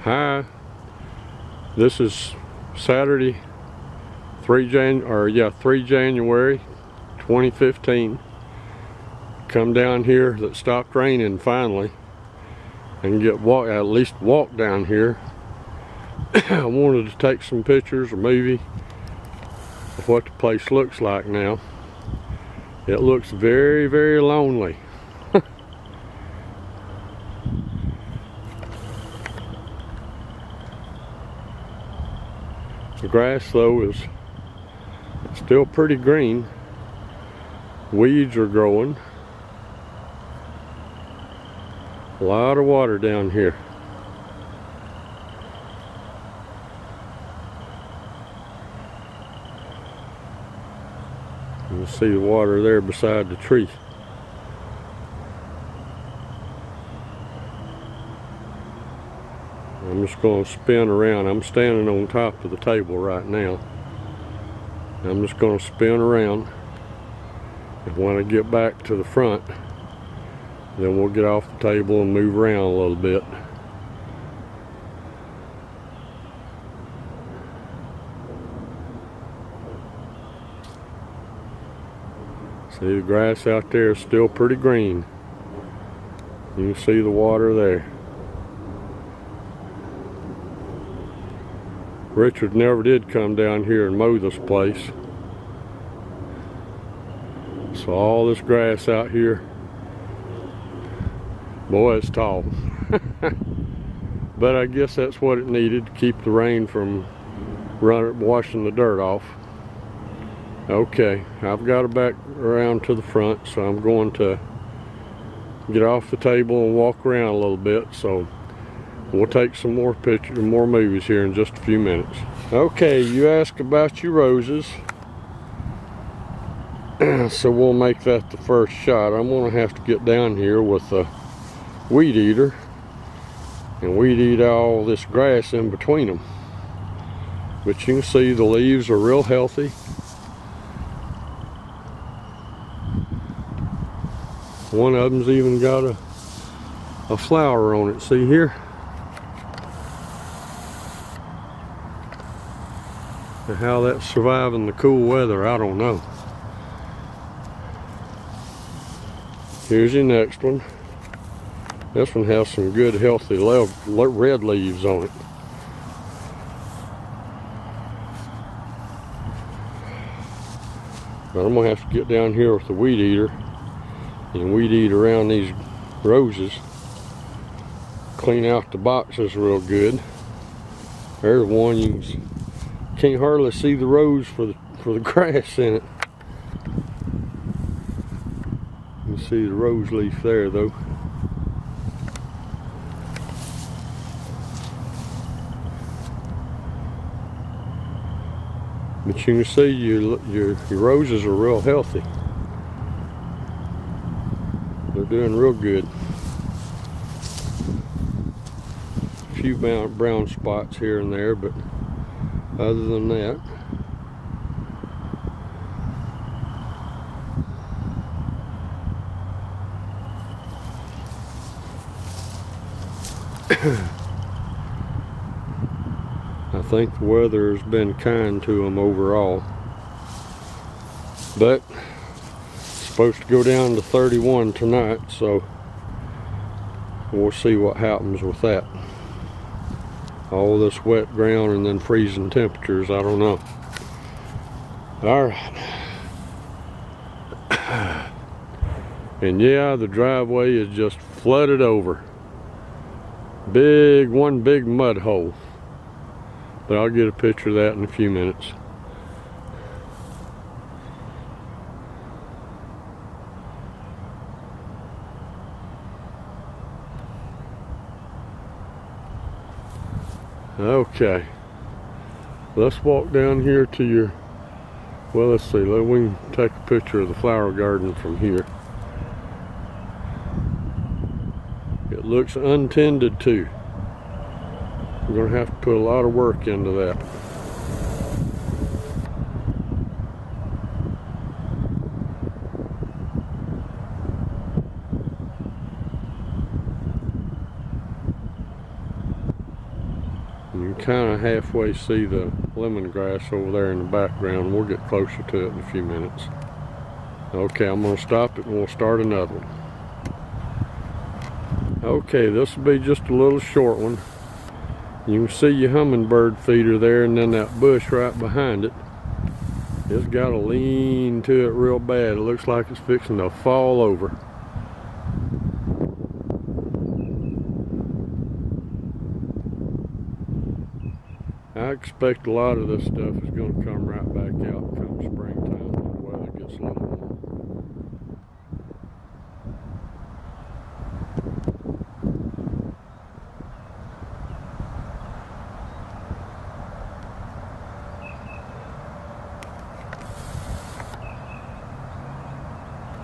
Hi, this is Saturday, 3 January 2015. Come down here that stopped raining finally and at least walk down here. I wanted to take some pictures or movie of what the place looks like now. It looks very, very lonely. The grass though is still pretty green. Weeds are growing. A lot of water down here. You can see the water there beside the tree. I'm just going to spin around. I'm standing on top of the table right now. I'm just going to spin around, and when I get back to the front, then we'll get off the table and move around a little bit. See, the grass out there is still pretty green. You can see the water there. Richard never did come down here and mow this place. So all this grass out here, boy, it's tall. But I guess that's what it needed to keep the rain from washing the dirt off. Okay, I've got it back around to the front, so I'm going to get off the table and walk around a little bit. So we'll take some more pictures, more movies here in just a few minutes. Okay, you asked about your roses. So we'll make that the first shot. I'm gonna have to get down here with a weed eater and weed eat all this grass in between them. But you can see the leaves are real healthy. One of them's even got a flower on it, see here? And how that's surviving the cool weather, I don't know. Here's your next one. This one has some good healthy red leaves on it. But I'm gonna have to get down here with the weed eater and weed eat around these roses. Clean out the boxes real good. There's one, you can't hardly see the rose for the grass in it. You can see the rose leaf there though. But you can see your roses are real healthy. They're doing real good. A few brown spots here and there, but other than that, I think the weather has been kind to them overall. But it's supposed to go down to 31 tonight, so we'll see what happens with that. All this wet ground and then freezing temperatures, I don't know. Alright. And yeah, the driveway is just flooded over. One big mud hole. But I'll get a picture of that in a few minutes. Okay, let's walk down here to your, well, let's see, we can take a picture of the flower garden from here. It looks untended too. We're gonna have to put a lot of work into that. kind of halfway see the lemongrass over there in the background. We'll get closer to it in a few minutes. Okay, I'm going to stop it and we'll start another one. Okay, this will be just a little short one. You can see your hummingbird feeder there, and then that bush right behind it. It's got to lean to it real bad. It looks like it's fixing to fall over. I expect a lot of this stuff is going to come right back out come springtime when the weather gets a little warm.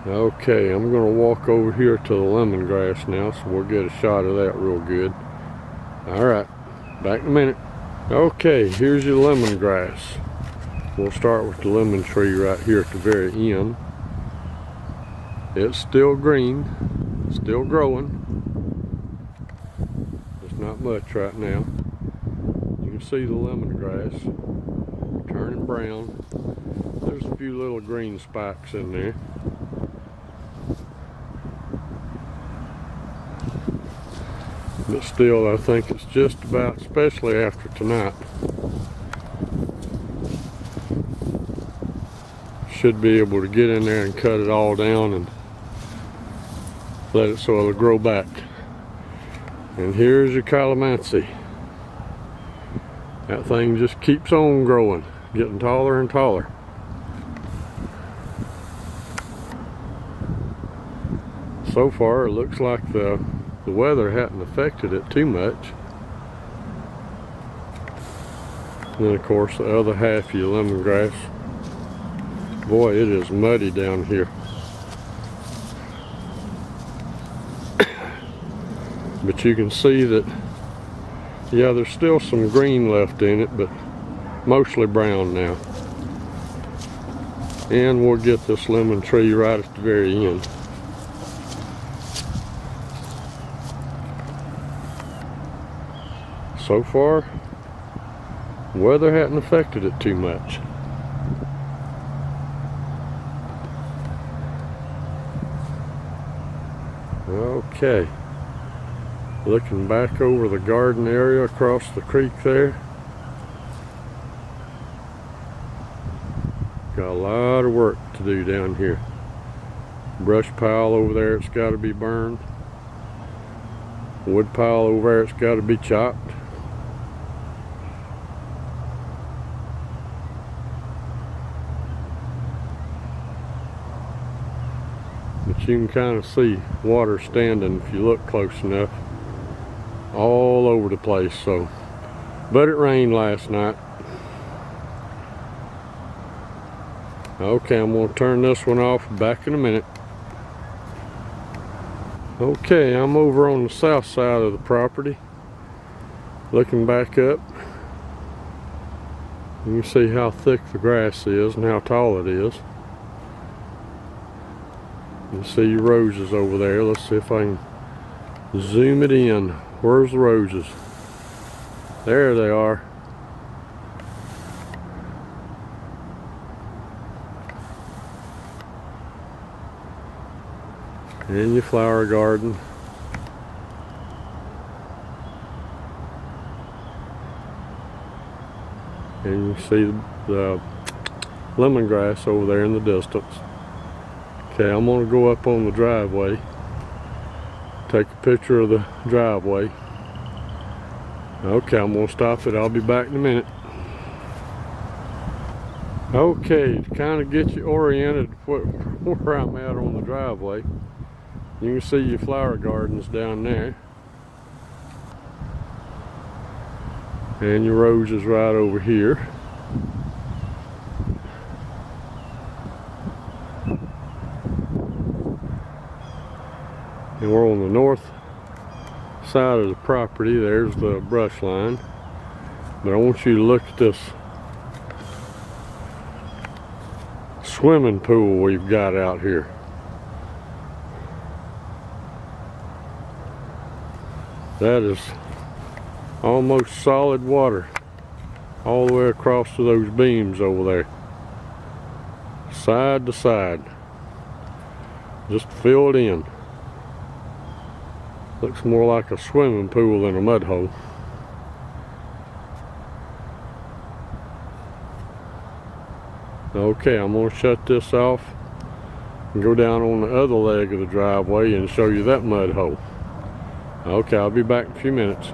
Okay, I'm going to walk over here to the lemongrass now, so we'll get a shot of that real good. Alright, back in a minute. Okay, here's your lemongrass. We'll start with the lemon tree right here at the very end. It's still green, still growing. It's not much right now. You can see the lemongrass turning brown. There's a few little green spikes in there. But still, I think it's just about, especially after tonight, should be able to get in there and cut it all down and let it so it'll grow back. And here's your calamansi. That thing just keeps on growing, getting taller and taller. So far, it looks like the weather hadn't affected it too much. And then of course the other half of your lemongrass. Boy, it is muddy down here. But you can see that, yeah, there's still some green left in it, but mostly brown now. And we'll get this lemon tree right at the very end. So far, weather hadn't affected it too much. Okay, looking back over the garden area across the creek there. Got a lot of work to do down here. Brush pile over there, it's got to be burned. Wood pile over there, it's got to be chopped. But you can kind of see water standing, if you look close enough, all over the place. So, but it rained last night. Okay, I'm going to turn this one off, back in a minute. Okay, I'm over on the south side of the property, looking back up. You can see how thick the grass is and how tall it is. You see your roses over there. Let's see if I can zoom it in. Where's the roses? There they are. In your flower garden. And you see the lemongrass over there in the distance. Okay, I'm going to go up on the driveway, take a picture of the driveway. Okay, I'm going to stop it. I'll be back in a minute. Okay, to kind of get you oriented where I'm at on the driveway, you can see your flower gardens down there. And your roses right over here. And we're on the north side of the property. There's the brush line. But I want you to look at this swimming pool we've got out here. That is almost solid water. all the way across to those beams over there, side to side, just filled in. Looks more like a swimming pool than a mud hole. Okay, I'm going to shut this off and go down on the other leg of the driveway and show you that mud hole. Okay, I'll be back in a few minutes.